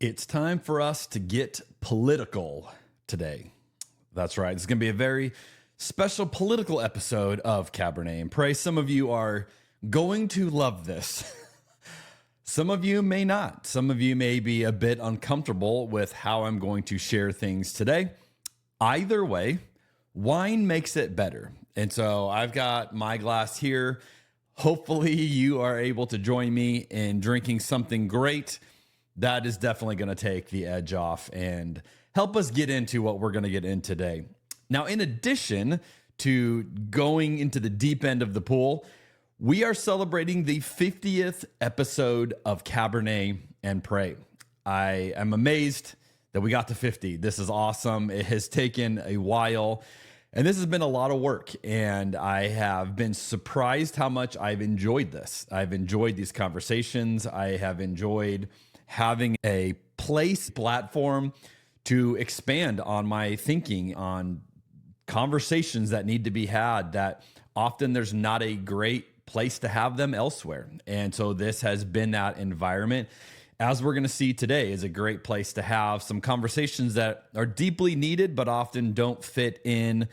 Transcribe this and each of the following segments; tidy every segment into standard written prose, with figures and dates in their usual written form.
It's time for us to get political today. That's right. It's going to be a very special political episode of Cabernet and Pray. Some of you are going to love this. Some of you may not. Some of you may be a bit uncomfortable with how I'm going to share things today. Either way, wine makes it better. And so I've got my glass here. Hopefully you are able to join me in drinking something great. That is definitely going to take the edge off and help us get into what we're going to get in today. Now, in addition to going into the deep end of the pool, we are celebrating the 50th episode of Cabernet and Pray. I am amazed that we got to 50. This is awesome. It has taken a while, and this has been a lot of work, and I have been surprised how much I've enjoyed this. I've enjoyed these conversations. I have enjoyed having a platform to expand on my thinking on conversations that need to be had that often there's not a great place to have them elsewhere. And so this has been that environment, as we're going to see today, is a great place to have some conversations that are deeply needed, but often don't fit in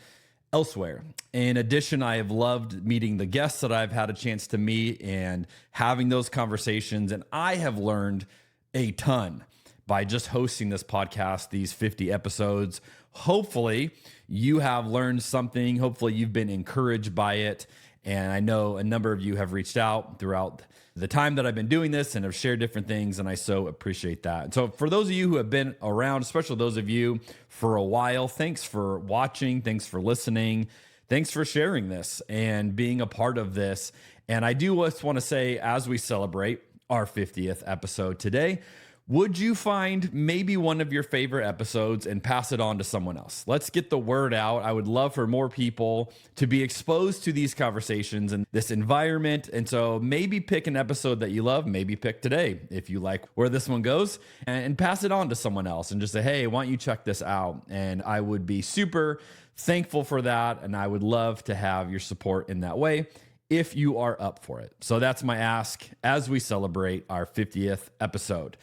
elsewhere. In addition, I have loved meeting the guests that I've had a chance to meet and having those conversations. And I have learned a ton by just hosting this podcast, these 50 episodes. Hopefully you have learned something. Hopefully you've been encouraged by it. And I know a number of you have reached out throughout the time that I've been doing this and have shared different things, and I so appreciate that. And so for those of you who have been around, especially those of you for a while, thanks for watching, thanks for listening, thanks for sharing this and being a part of this. And I do just want to say, as we celebrate our 50th episode today, would you find maybe one of your favorite episodes and pass it on to someone else? Let's get the word out. I would love for more people to be exposed to these conversations and this environment. And so maybe pick an episode that you love, maybe pick today if you like where this one goes, and pass it on to someone else and just say, hey, why don't you check this out? And I would be super thankful for that. And I would love to have your support in that way if you are up for it. So that's my ask as we celebrate our 50th episode.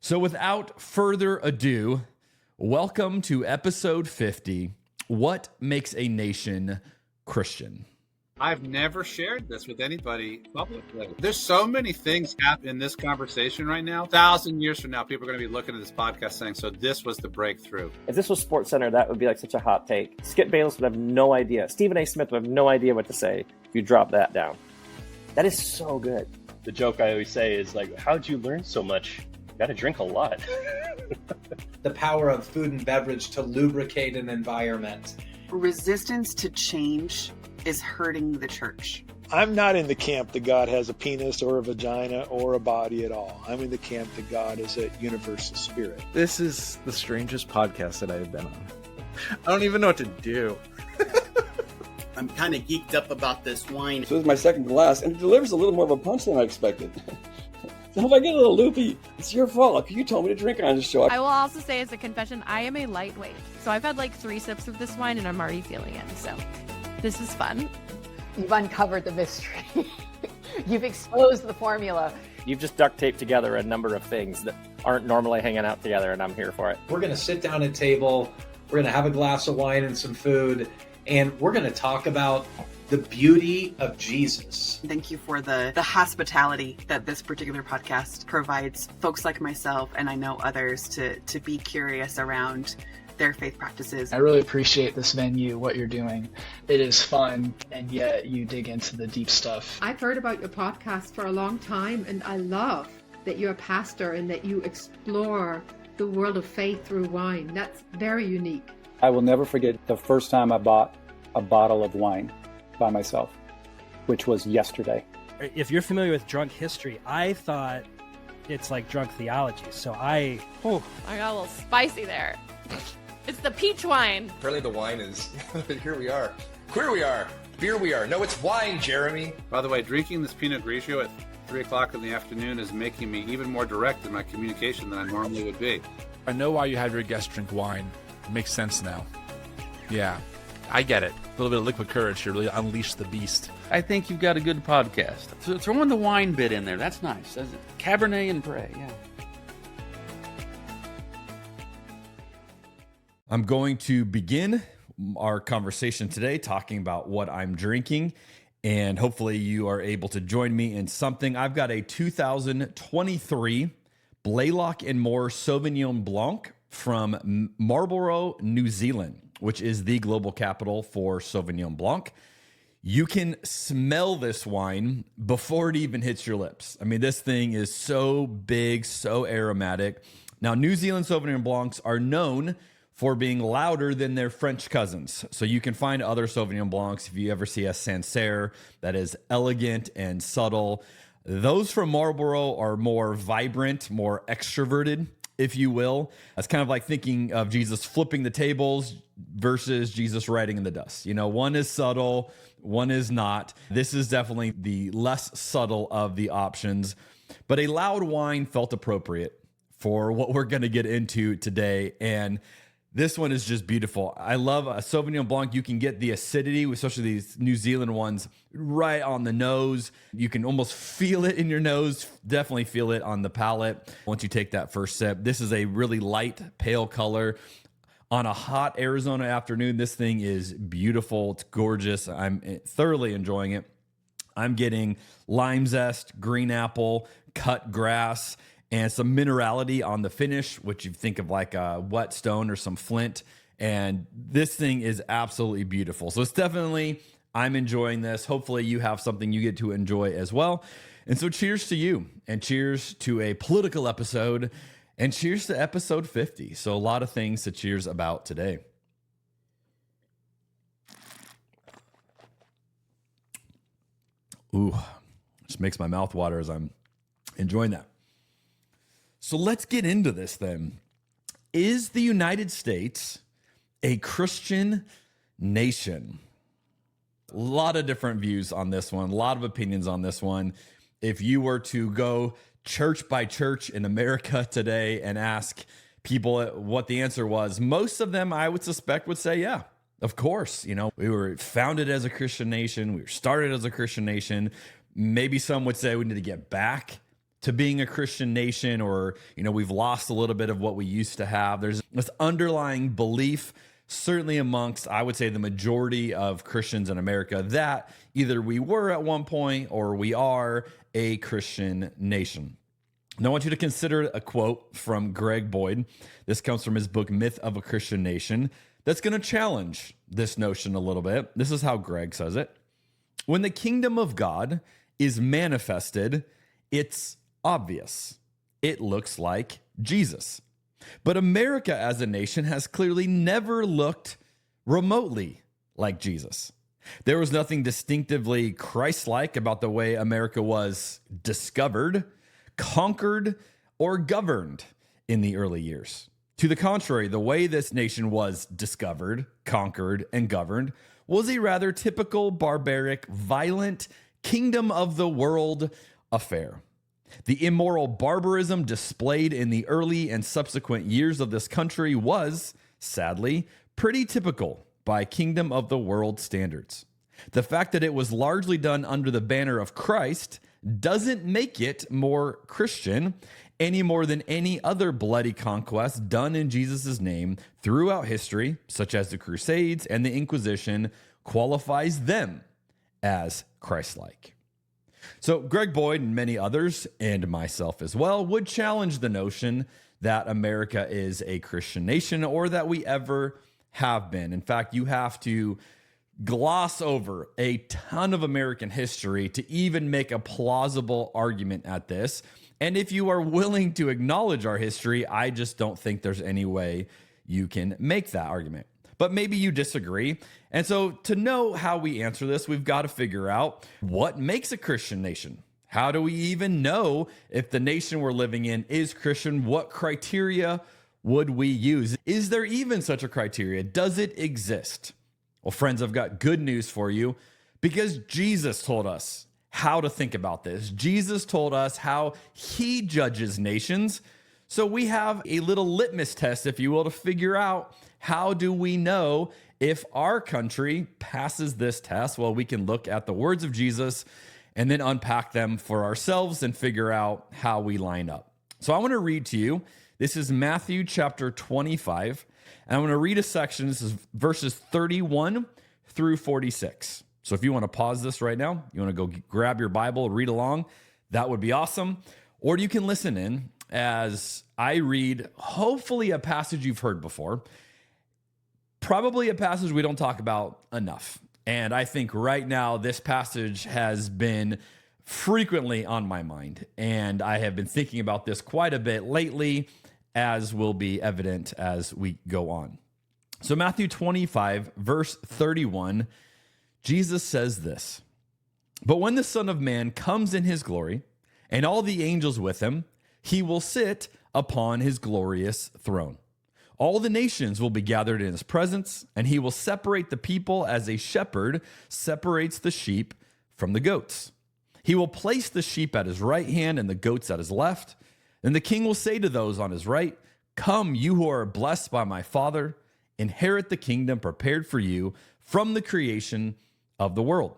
So without further ado, welcome to episode 50, What Makes a Nation Christian? I've never shared this with anybody publicly. There's so many things happening in this conversation right now. 1,000 years from now, people are going to be looking at this podcast saying, so this was the breakthrough. If this was SportsCenter, that would be like such a hot take. Skip Bayless would have no idea. Stephen A. Smith would have no idea what to say if you drop that down. That is so good. The joke I always say is like, how'd you learn so much? You got to drink a lot. The power of food and beverage to lubricate an environment. Resistance to change is hurting the church. I'm not in the camp that God has a penis or a vagina or a body at all. I'm in the camp that God is a universal spirit. This is the strangest podcast that I've been on. I don't even know what to do. I'm kind of geeked up about this wine. So this is my second glass, and it delivers a little more of a punch than I expected. So if I get a little loopy, it's your fault. You told me to drink on the show. I will also say, as a confession, I am a lightweight. So I've had like 3 sips of this wine, and I'm already feeling it. So this is fun. You've uncovered the mystery. You've exposed the formula. You've just duct taped together a number of things that aren't normally hanging out together, and I'm here for it. We're going to sit down at a table. We're going to have a glass of wine and some food, and we're going to talk about the beauty of Jesus. Thank you for the hospitality that this particular podcast provides folks like myself, and I know others, to be curious around their faith practices. I really appreciate this venue, what you're doing. It is fun, and yet you dig into the deep stuff. I've heard about your podcast for a long time, and I love that you're a pastor and that you explore the world of faith through wine. That's very unique. I will never forget the first time I bought a bottle of wine by myself, which was yesterday. If you're familiar with drunk history, I thought it's like drunk theology. So I got a little spicy there. It's the peach wine. Apparently the wine is, here we are. Queer we are. Beer we are. No, it's wine, Jeremy. By the way, drinking this Pinot Grigio at 3 o'clock in the afternoon is making me even more direct in my communication than I normally would be. I know why you have your guests drink wine. It makes sense now. Yeah, I get it. A little bit of liquid courage to really unleash the beast. I think you've got a good podcast. Throw in the wine bit in there. That's nice. Cabernet and Pray, yeah. I'm going to begin our conversation today talking about what I'm drinking, and hopefully you are able to join me in something. I've got a 2023 Blaylock & More Sauvignon Blanc from Marlborough, New Zealand, which is the global capital for Sauvignon Blanc. You can smell this wine before it even hits your lips. I mean, this thing is so big, so aromatic. Now, New Zealand Sauvignon Blancs are known for being louder than their French cousins. So you can find other Sauvignon Blancs if you ever see a Sancerre that is elegant and subtle. Those from Marlborough are more vibrant, more extroverted, if you will. That's kind of like thinking of Jesus flipping the tables versus Jesus riding in the dust. You know, one is subtle, one is not. This is definitely the less subtle of the options, but a loud wine felt appropriate for what we're going to get into today. And this one is just beautiful. I love a Sauvignon Blanc. You can get the acidity, especially these New Zealand ones, right on the nose. You can almost feel it in your nose, definitely feel it on the palate once you take that first sip. This is a really light, pale color. On a hot Arizona afternoon, this thing is beautiful. It's gorgeous. I'm thoroughly enjoying it. I'm getting lime zest, green apple, cut grass, and some minerality on the finish, which you think of like a whetstone or some flint. And this thing is absolutely beautiful. So it's definitely, I'm enjoying this. Hopefully you have something you get to enjoy as well. And so cheers to you, and cheers to a political episode, and cheers to episode 50. So a lot of things to cheers about today. Ooh, just makes my mouth water as I'm enjoying that. So let's get into this then. Is the United States a Christian nation? A lot of different views on this one, a lot of opinions on this one. If you were to go church by church in America today and ask people what the answer was, most of them, I would suspect, would say, yeah, of course. You know, we were founded as a Christian nation. We were started as a Christian nation. Maybe some would say we need to get back to being a Christian nation, or, you know, we've lost a little bit of what we used to have. There's this underlying belief, certainly amongst, I would say, the majority of Christians in America, that either we were at one point or we are a Christian nation. Now, I want you to consider a quote from Greg Boyd. This comes from his book, Myth of a Christian Nation, that's going to challenge this notion a little bit. This is how Greg says it. When the kingdom of God is manifested, it's obvious. It looks like Jesus. But America as a nation has clearly never looked remotely like Jesus. There was nothing distinctively Christ-like about the way America was discovered, conquered, or governed in the early years. To the contrary, the way this nation was discovered, conquered, and governed was a rather typical, barbaric, violent, kingdom of the world affair. The immoral barbarism displayed in the early and subsequent years of this country was, sadly, pretty typical by kingdom of the world standards. The fact that it was largely done under the banner of Christ doesn't make it more Christian any more than any other bloody conquest done in Jesus' name throughout history, such as the Crusades and the Inquisition, qualifies them as Christ-like. So Greg Boyd and many others, and myself as well, would challenge the notion that America is a Christian nation, or that we ever have been. In fact, you have to gloss over a ton of American history to even make a plausible argument at this. And if you are willing to acknowledge our history, I just don't think there's any way you can make that argument. But maybe you disagree. And so to know how we answer this, we've got to figure out what makes a Christian nation. How do we even know if the nation we're living in is Christian? What criteria would we use? Is there even such a criteria? Does it exist? Well, friends, I've got good news for you, because Jesus told us how to think about this. Jesus told us how he judges nations. So we have a little litmus test, if you will, to figure out, how do we know if our country passes this test? Well, we can look at the words of Jesus and then unpack them for ourselves and figure out how we line up. So I want to read to you This is Matthew chapter 25. And I'm going to read a section. This is verses 31 through 46. So if you want to pause this right now, you want to go grab your Bible, read along, that would be awesome. Or you can listen in as I read, hopefully a passage you've heard before, probably a passage we don't talk about enough. And I think right now this passage has been frequently on my mind, and I have been thinking about this quite a bit lately, as will be evident as we go on. So Matthew 25, verse 31, Jesus says this, "But when the Son of Man comes in his glory, and all the angels with him, he will sit upon his glorious throne. All the nations will be gathered in his presence, and he will separate the people as a shepherd separates the sheep from the goats. He will place the sheep at his right hand and the goats at his left. Then the king will say to those on his right, 'Come, you who are blessed by my Father, inherit the kingdom prepared for you from the creation of the world.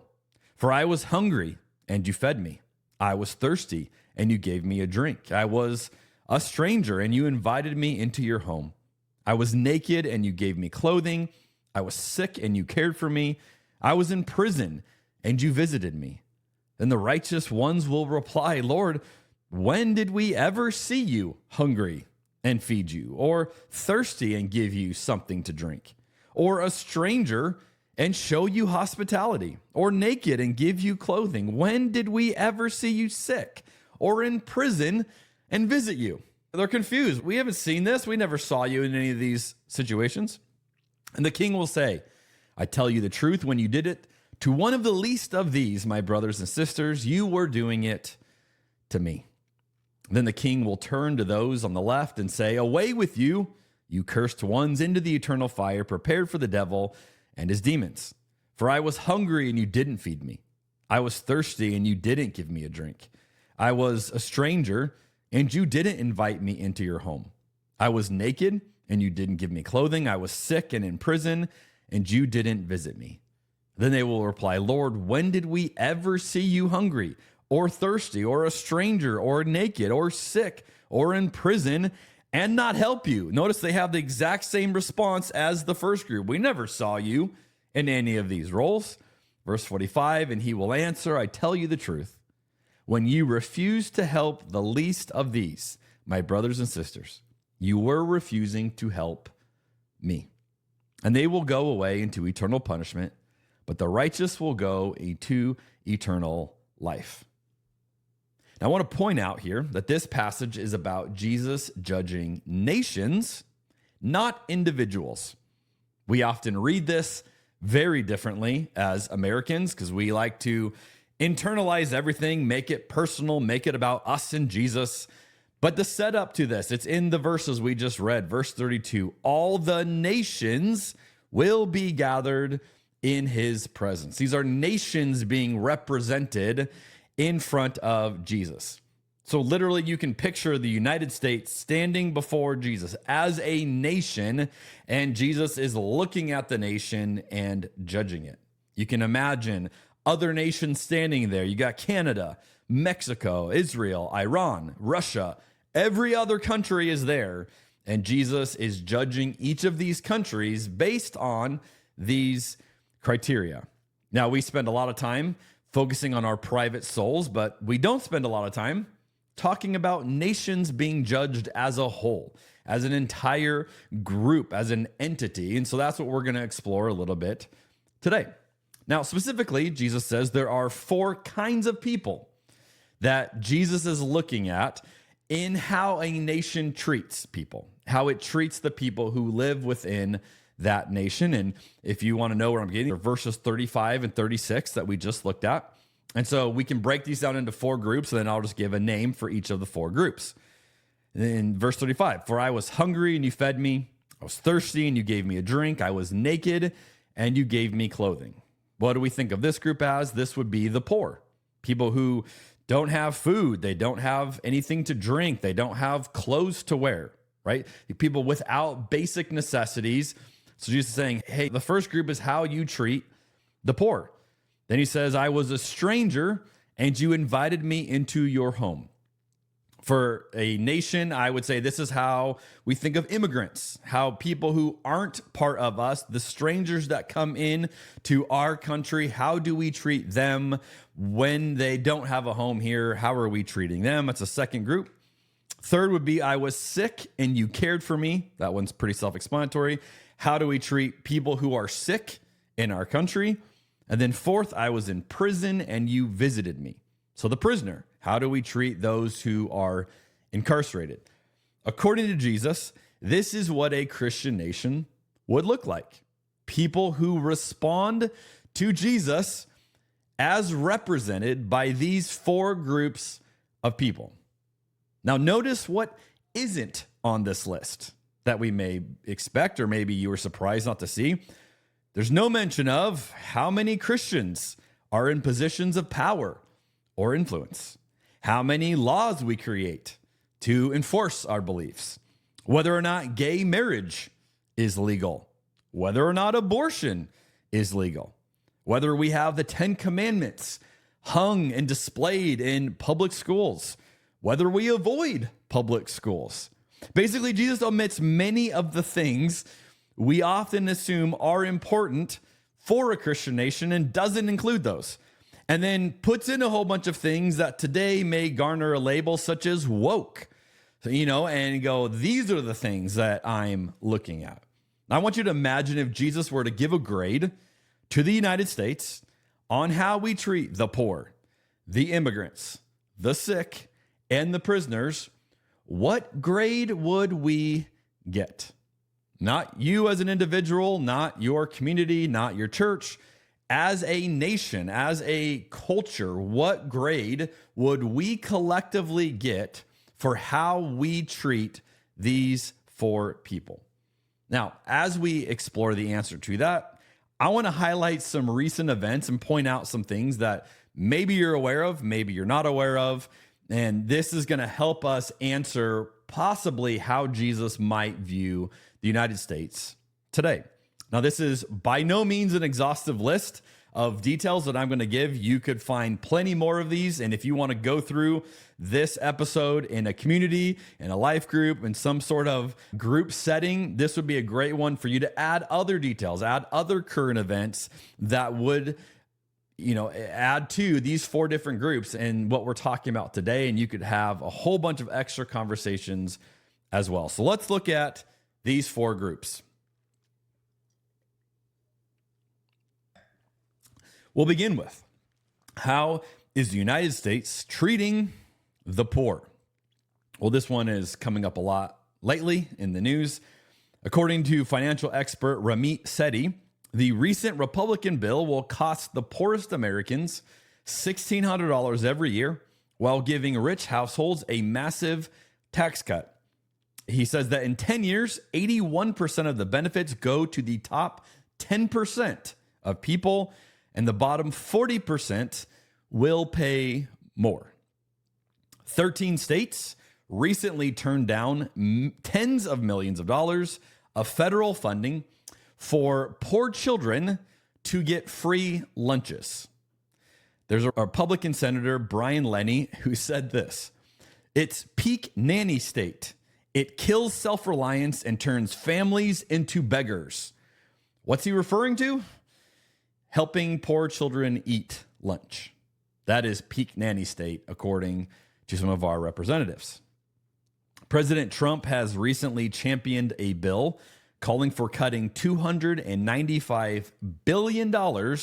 For I was hungry, and you fed me. I was thirsty, and you gave me a drink. I was a stranger, and you invited me into your home. I was naked, and you gave me clothing. I was sick, and you cared for me. I was in prison, and you visited me.' Then the righteous ones will reply, 'Lord, when did we ever see you hungry and feed you, or thirsty and give you something to drink, or a stranger and show you hospitality, or naked and give you clothing? When did we ever see you sick or in prison and visit you?'" They're confused. "We haven't seen this. We never saw you in any of these situations." And the king will say, "I tell you the truth, when you did it to one of the least of these, my brothers and sisters, you were doing it to me." Then the king will turn to those on the left and say, "Away with you, you cursed ones, into the eternal fire prepared for the devil and his demons. For I was hungry and you didn't feed me. I was thirsty and you didn't give me a drink. I was a stranger and you didn't invite me into your home. I was naked and you didn't give me clothing. I was sick and in prison and you didn't visit me." Then they will reply, "Lord, when did we ever see you hungry or thirsty or a stranger or naked or sick or in prison and not help you?" Notice they have the exact same response as the first group. "We never saw you in any of these roles." Verse 45, "And he will answer, I tell you the truth. When you refuse to help the least of these, my brothers and sisters, you were refusing to help me. And they will go away into eternal punishment, but the righteous will go into eternal life." Now, I want to point out here that this passage is about Jesus judging nations, not individuals. We often read this very differently as Americans because we like to internalize everything, make it personal, make it about us and Jesus. But the setup to this, it's in the verses we just read, verse 32, "All the nations will be gathered in his presence." These are nations being represented in front of Jesus. So literally you can picture the United States standing before Jesus as a nation, and Jesus is looking at the nation and judging it. You can imagine other nations standing there. You got Canada, Mexico, Israel, Iran, Russia. Every other country is there, and Jesus is judging each of these countries based on these criteria. Now, we spend a lot of time focusing on our private souls, but we don't spend a lot of time talking about nations being judged as a whole, as an entire group, as an entity. And so that's what we're going to explore a little bit today. Now, specifically, Jesus says there are 4 kinds of people that Jesus is looking at in how a nation treats people, how it treats the people who live within that nation. And if you want to know where I'm getting, verses 35 and 36 that we just looked at. And so we can break these down into 4 groups, and then I'll just give a name for each of the 4 groups. In verse 35, "For I was hungry and you fed me. I was thirsty and you gave me a drink. I was naked and you gave me clothing." What do we think of this group as? This would be the poor. People who don't have food. They don't have anything to drink. They don't have clothes to wear, right? People without basic necessities. So Jesus is saying, hey, the first group is how you treat the poor. Then he says, "I was a stranger and you invited me into your home." For a nation, I would say this is how we think of immigrants, how people who aren't part of us, the strangers that come in to our country, how do we treat them when they don't have a home here? How are we treating them? That's a second group. Third would be I was sick and you cared for me. That one's pretty self-explanatory. How do we treat people who are sick in our country? And then fourth, I was in prison and you visited me. So the prisoner, how do we treat those who are incarcerated? According to Jesus, this is what a Christian nation would look like. People who respond to Jesus as represented by these four groups of people. Now, notice what isn't on this list that we may expect, or maybe you were surprised not to see. There's no mention of how many Christians are in positions of power or influence, how many laws we create to enforce our beliefs, whether or not gay marriage is legal, whether or not abortion is legal, whether we have the 10 Commandments hung and displayed in public schools, whether we avoid public schools. Basically, Jesus omits many of the things we often assume are important for a Christian nation and doesn't include those. And then puts in a whole bunch of things that today may garner a label such as woke, and go, these are the things that I'm looking at. I want you to imagine if Jesus were to give a grade to the United States on how we treat the poor, the immigrants, the sick, and the prisoners, what grade would we get? Not you as an individual, not your community, not your church. As a nation, as a culture, what grade would we collectively get for how we treat these four people? Now, as we explore the answer to that, I want to highlight some recent events and point out some things that maybe you're aware of, maybe you're not aware of, and this is going to help us answer possibly how Jesus might view the United States today. Now, this is by no means an exhaustive list of details that I'm going to give. You could find plenty more of these. And if you want to go through this episode in a community, in a life group, in some sort of group setting, this would be a great one for you to add other details, add other current events that would, add to these four different groups and what we're talking about today. And you could have a whole bunch of extra conversations as well. So let's look at these four groups. We'll begin with, how is the United States treating the poor? Well, this one is coming up a lot lately in the news. According to financial expert Ramit Sethi, the recent Republican bill will cost the poorest Americans $1,600 every year while giving rich households a massive tax cut. He says that in 10 years, 81% of the benefits go to the top 10% of people, and the bottom 40% will pay more. 13 states recently turned down tens of millions of dollars of federal funding for poor children to get free lunches. There's a Republican Senator, Brian Lenny, who said this: "It's peak nanny state. It kills self-reliance and turns families into beggars." What's he referring to? Helping poor children eat lunch. That is peak nanny state, according to some of our representatives. President Trump has recently championed a bill calling for cutting $295 billion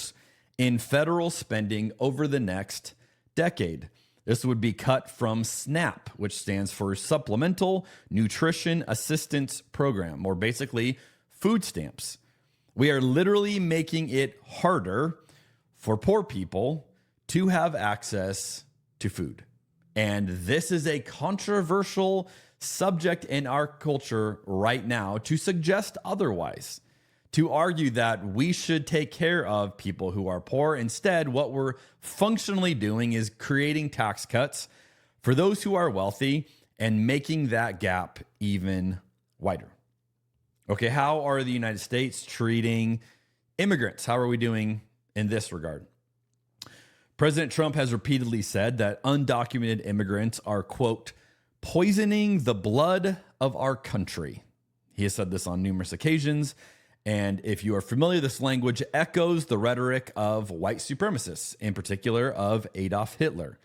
in federal spending over the next decade. This would be cut from SNAP, which stands for Supplemental Nutrition Assistance Program, or basically food stamps. We are literally making it harder for poor people to have access to food. And this is a controversial subject in our culture right now to suggest otherwise, to argue that we should take care of people who are poor. Instead, what we're functionally doing is creating tax cuts for those who are wealthy and making that gap even wider. Okay, how are the United States treating immigrants? How are we doing in this regard? President Trump has repeatedly said that undocumented immigrants are, quote, poisoning the blood of our country. He has said this on numerous occasions. And if you are familiar, this language echoes the rhetoric of white supremacists, in particular of Adolf Hitler.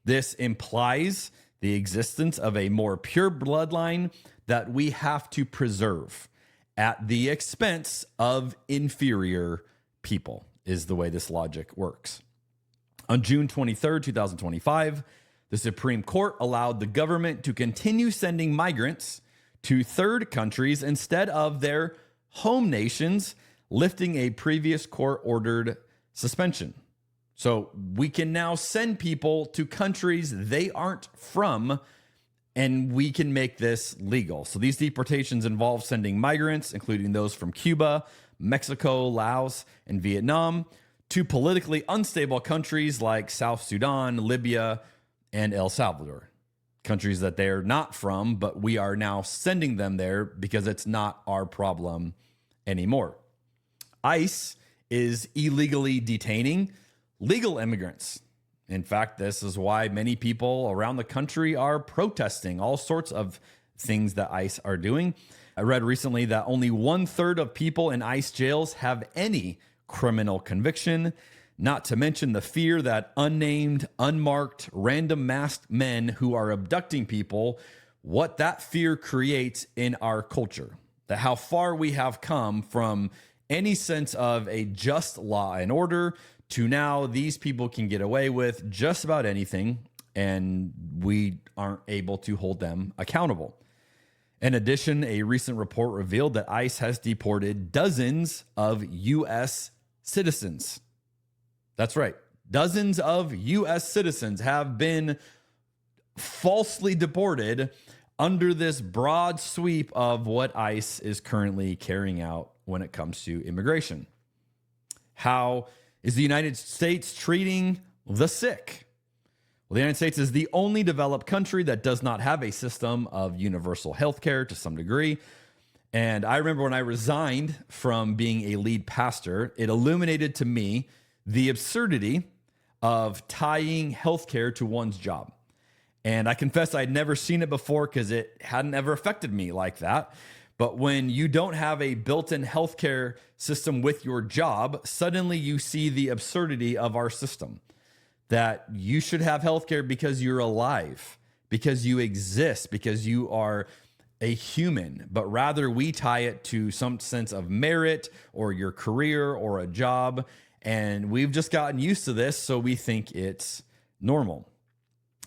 This implies the existence of a more pure bloodline that we have to preserve at the expense of inferior people, is the way this logic works. On June 23rd, 2025, the Supreme Court allowed the government to continue sending migrants to third countries instead of their home nations, lifting a previous court-ordered suspension. So we can now send people to countries they aren't from, and we can make this legal. So these deportations involve sending migrants, including those from Cuba, Mexico, Laos, and Vietnam, to politically unstable countries like South Sudan, Libya, and El Salvador. Countries that they're not from, but we are now sending them there because it's not our problem anymore. ICE is illegally detaining legal immigrants. In fact, this is why many people around the country are protesting all sorts of things that ICE are doing. I read recently that only 1/3 of people in ICE jails have any criminal conviction, not to mention the fear that unnamed, unmarked, random masked men who are abducting people, what that fear creates in our culture. That how far we have come from any sense of a just law and order to now these people can get away with just about anything, and we aren't able to hold them accountable. In addition, a recent report revealed that ICE has deported dozens of U.S. citizens. That's right. Dozens of U.S. citizens have been falsely deported under this broad sweep of what ICE is currently carrying out when it comes to immigration. How is the United States treating the sick? Well, the United States is the only developed country that does not have a system of universal health care to some degree. And I remember when I resigned from being a lead pastor, it illuminated to me the absurdity of tying healthcare to one's job. And I confess I'd never seen it before because it hadn't ever affected me like that. But when you don't have a built-in healthcare system with your job, suddenly you see the absurdity of our system. That you should have healthcare because you're alive, because you exist, because you are a human, but rather we tie it to some sense of merit or your career or a job. And we've just gotten used to this, so we think it's normal.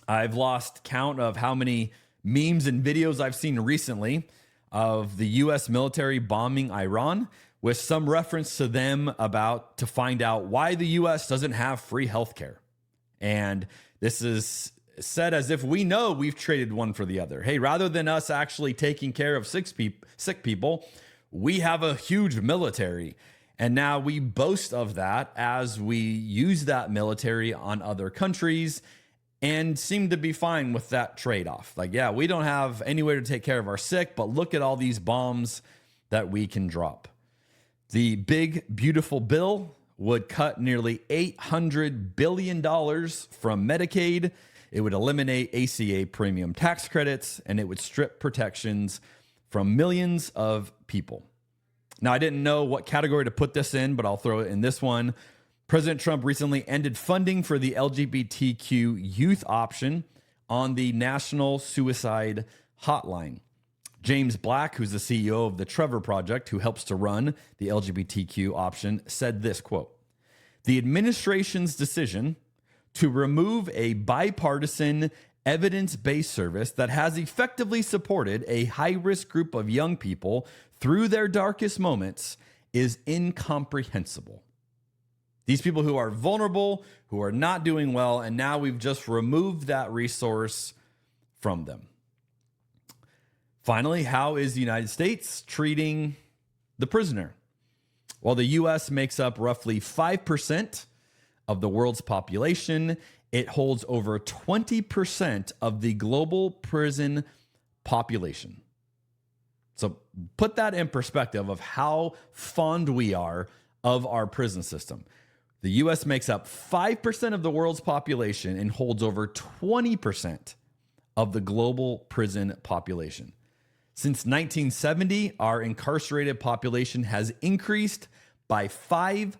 I've lost count of how many memes and videos I've seen recently of the U.S. military bombing Iran with some reference to them about to find out why the U.S. doesn't have free healthcare. And this is said as if we know we've traded one for the other. Hey, rather than us actually taking care of sick people, we have a huge military. And now we boast of that as we use that military on other countries and seem to be fine with that trade-off. Like, yeah, we don't have anywhere to take care of our sick, but look at all these bombs that we can drop. The big, beautiful bill would cut nearly $800 billion from Medicaid. It would eliminate ACA premium tax credits, and it would strip protections from millions of people. Now, I didn't know what category to put this in, but I'll throw it in this one. President Trump recently ended funding for the LGBTQ youth option on the National Suicide Hotline. James Black, who's the CEO of the Trevor Project, who helps to run the LGBTQ option, said this, quote, "The administration's decision to remove a bipartisan evidence-based service that has effectively supported a high-risk group of young people through their darkest moments is incomprehensible. These people who are vulnerable, who are not doing well, and now we've just removed that resource from them." Finally, how is the United States treating the prisoner? Well, the U.S. makes up roughly 5% of the world's population. It holds over 20% of the global prison population. So put that in perspective of how fond we are of our prison system. The U.S. makes up 5% of the world's population and holds over 20% of the global prison population. Since 1970, our incarcerated population has increased by 500%.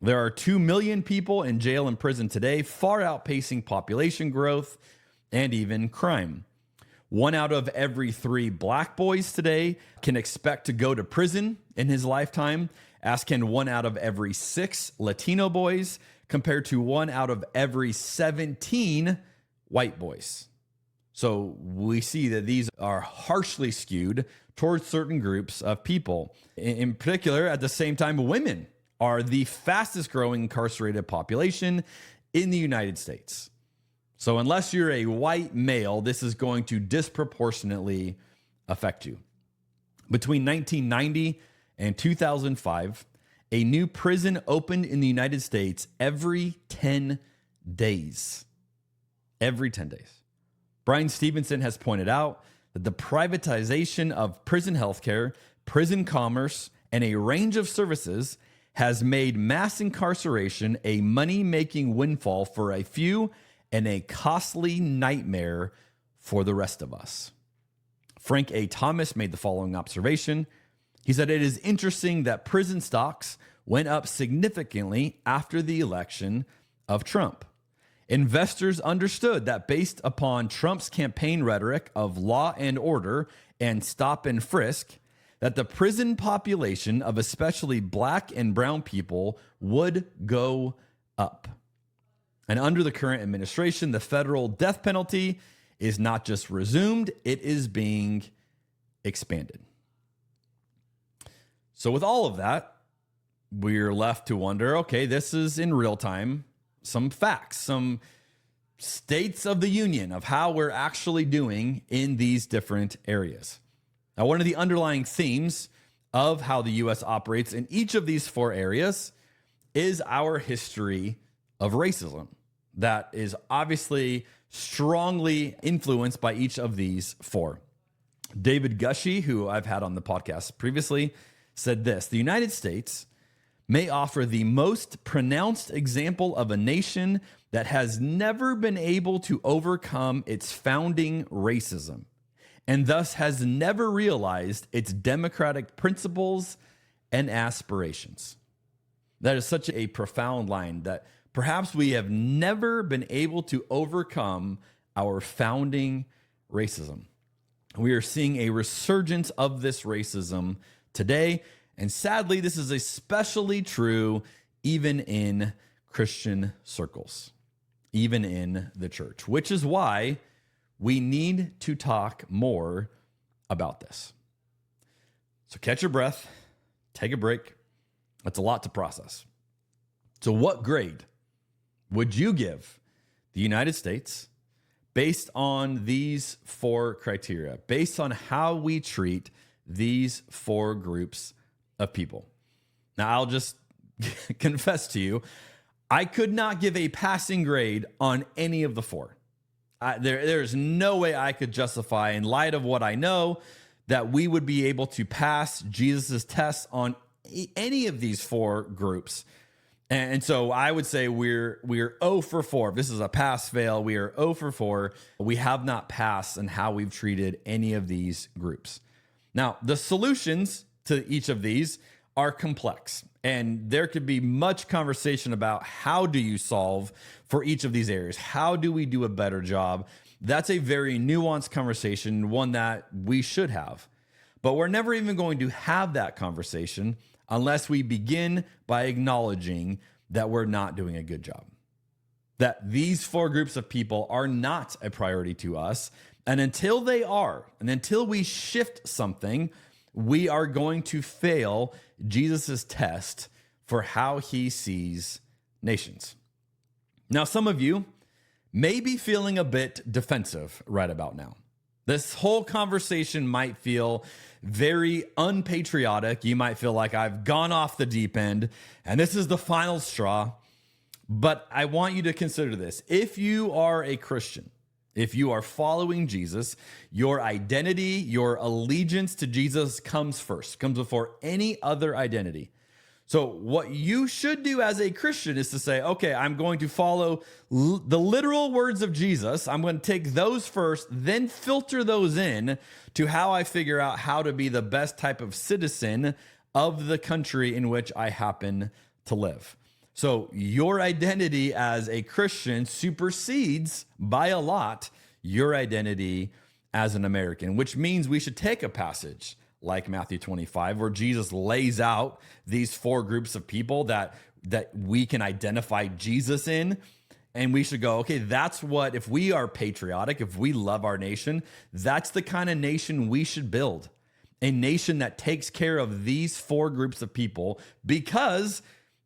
There are 2 million people in jail and prison today, far outpacing population growth and even crime. 1 out of every 3 black boys today can expect to go to prison in his lifetime, as can 1 out of every 6 Latino boys, compared to 1 out of every 17 white boys. So we see that these are harshly skewed towards certain groups of people. In particular, at the same time, women are the fastest growing incarcerated population in the United States. So unless you're a white male, this is going to disproportionately affect you. Between 1990 and 2005, a new prison opened in the United States every 10 days. Every 10 days. Brian Stevenson has pointed out that the privatization of prison healthcare, prison commerce, and a range of services has made mass incarceration a money-making windfall for a few and a costly nightmare for the rest of us. Frank A. Thomas made the following observation. He said, "It is interesting that prison stocks went up significantly after the election of Trump. Investors understood that based upon Trump's campaign rhetoric of law and order and stop and frisk, that the prison population of especially black and brown people would go up. And under the current administration, the federal death penalty is not just resumed, it is being expanded." So with all of that, we're left to wonder, okay, this is in real time, some facts, some states of the union of how we're actually doing in these different areas. Now, one of the underlying themes of how the U.S. operates in each of these 4 areas is our history of racism that is obviously strongly influenced by each of these 4. David Gushee, who I've had on the podcast previously, said this: "The United States may offer the most pronounced example of a nation that has never been able to overcome its founding racism, and thus has never realized its democratic principles and aspirations." That is such a profound line, that perhaps we have never been able to overcome our founding racism. We are seeing a resurgence of this racism today, and sadly, this is especially true even in Christian circles, even in the church, which is why we need to talk more about this. So catch your breath, take a break. That's a lot to process. So what grade would you give the United States based on these 4 criteria, based on how we treat these 4 groups of people? Now, I'll just confess to you, I could not give a passing grade on any of the 4. There's no way I could justify, in light of what I know, that we would be able to pass Jesus's test on any of these 4 groups. And so I would say we're 0 for 4. If this is a pass-fail, we are 0 for 4. We have not passed in how we've treated any of these groups. Now, the solutions to each of these are complex, and there could be much conversation about how do you solve for each of these areas? How do we do a better job? That's a very nuanced conversation, one that we should have. But we're never even going to have that conversation unless we begin by acknowledging that we're not doing a good job, that these 4 groups of people are not a priority to us. And until they are, and until we shift something, we are going to fail Jesus's test for how he sees nations. Now, some of you may be feeling a bit defensive right about now. This whole conversation might feel very unpatriotic. You might feel like I've gone off the deep end and this is the final straw. But I want you to consider this. If you are a Christian, if you are following Jesus, your identity, your allegiance to Jesus comes first, comes before any other identity. So what you should do as a Christian is to say, okay, I'm going to follow the literal words of Jesus. I'm going to take those first, then filter those in to how I figure out how to be the best type of citizen of the country in which I happen to live. So your identity as a Christian supersedes by a lot your identity as an American, which means we should take a passage like Matthew 25, where Jesus lays out these four groups of people that we can identify Jesus in. And we should go, okay, that's what, if we are patriotic, if we love our nation, that's the kind of nation we should build. A nation that takes care of these four groups of people, because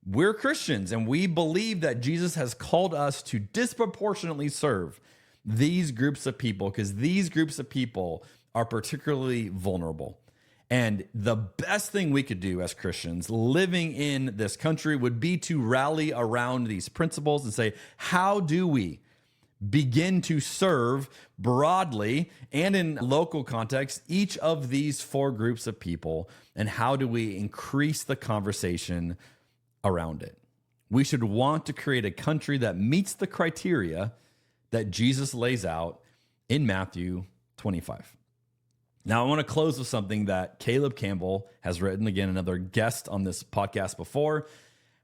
we're Christians and we believe that Jesus has called us to disproportionately serve these groups of people, because these groups of people are particularly vulnerable. And the best thing we could do as Christians living in this country would be to rally around these principles and say, how do we begin to serve broadly and in local context each of these four groups of people? And how do we increase the conversation around it? We should want to create a country that meets the criteria that Jesus lays out in Matthew 25. Now, I want to close with something that Caleb Campbell has written, again, another guest on this podcast before,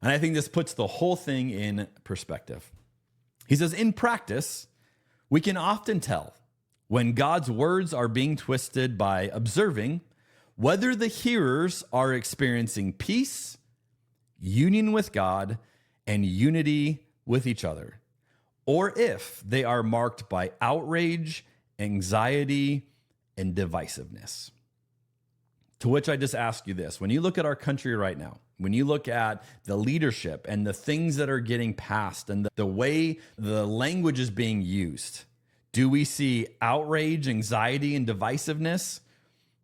and I think this puts the whole thing in perspective. He says, in practice, we can often tell when God's words are being twisted by observing whether the hearers are experiencing peace, union with God, and unity with each other, or if they are marked by outrage, anxiety, and divisiveness. To which I just ask you this: when you look at our country right now, when you look at the leadership and the things that are getting passed and the way the language is being used, do we see outrage, anxiety, and divisiveness?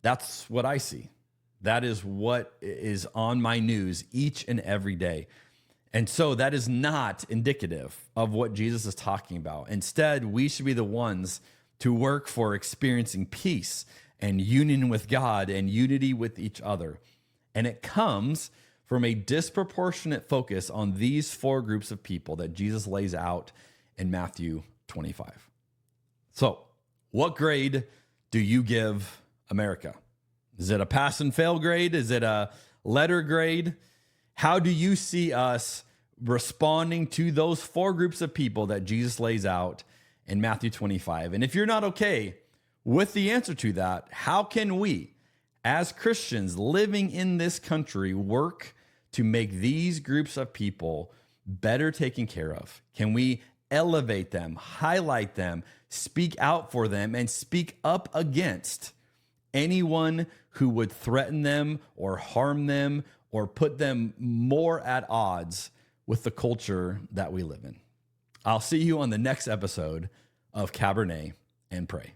That's what I see. That is what is on my news each and every day. And so that is not indicative of what Jesus is talking about. Instead, we should be the ones to work for experiencing peace and union with God and unity with each other. And it comes from a disproportionate focus on these four groups of people that Jesus lays out in Matthew 25. So, what grade do you give America? Is it a pass and fail grade? Is it a letter grade? How do you see us responding to those four groups of people that Jesus lays out in Matthew 25? And if you're not okay with the answer to that, how can we, as Christians living in this country, work to make these groups of people better taken care of? Can we elevate them, highlight them, speak out for them, and speak up against anyone who would threaten them or harm them or put them more at odds with the culture that we live in? I'll see you on the next episode of Cabernet and Pray.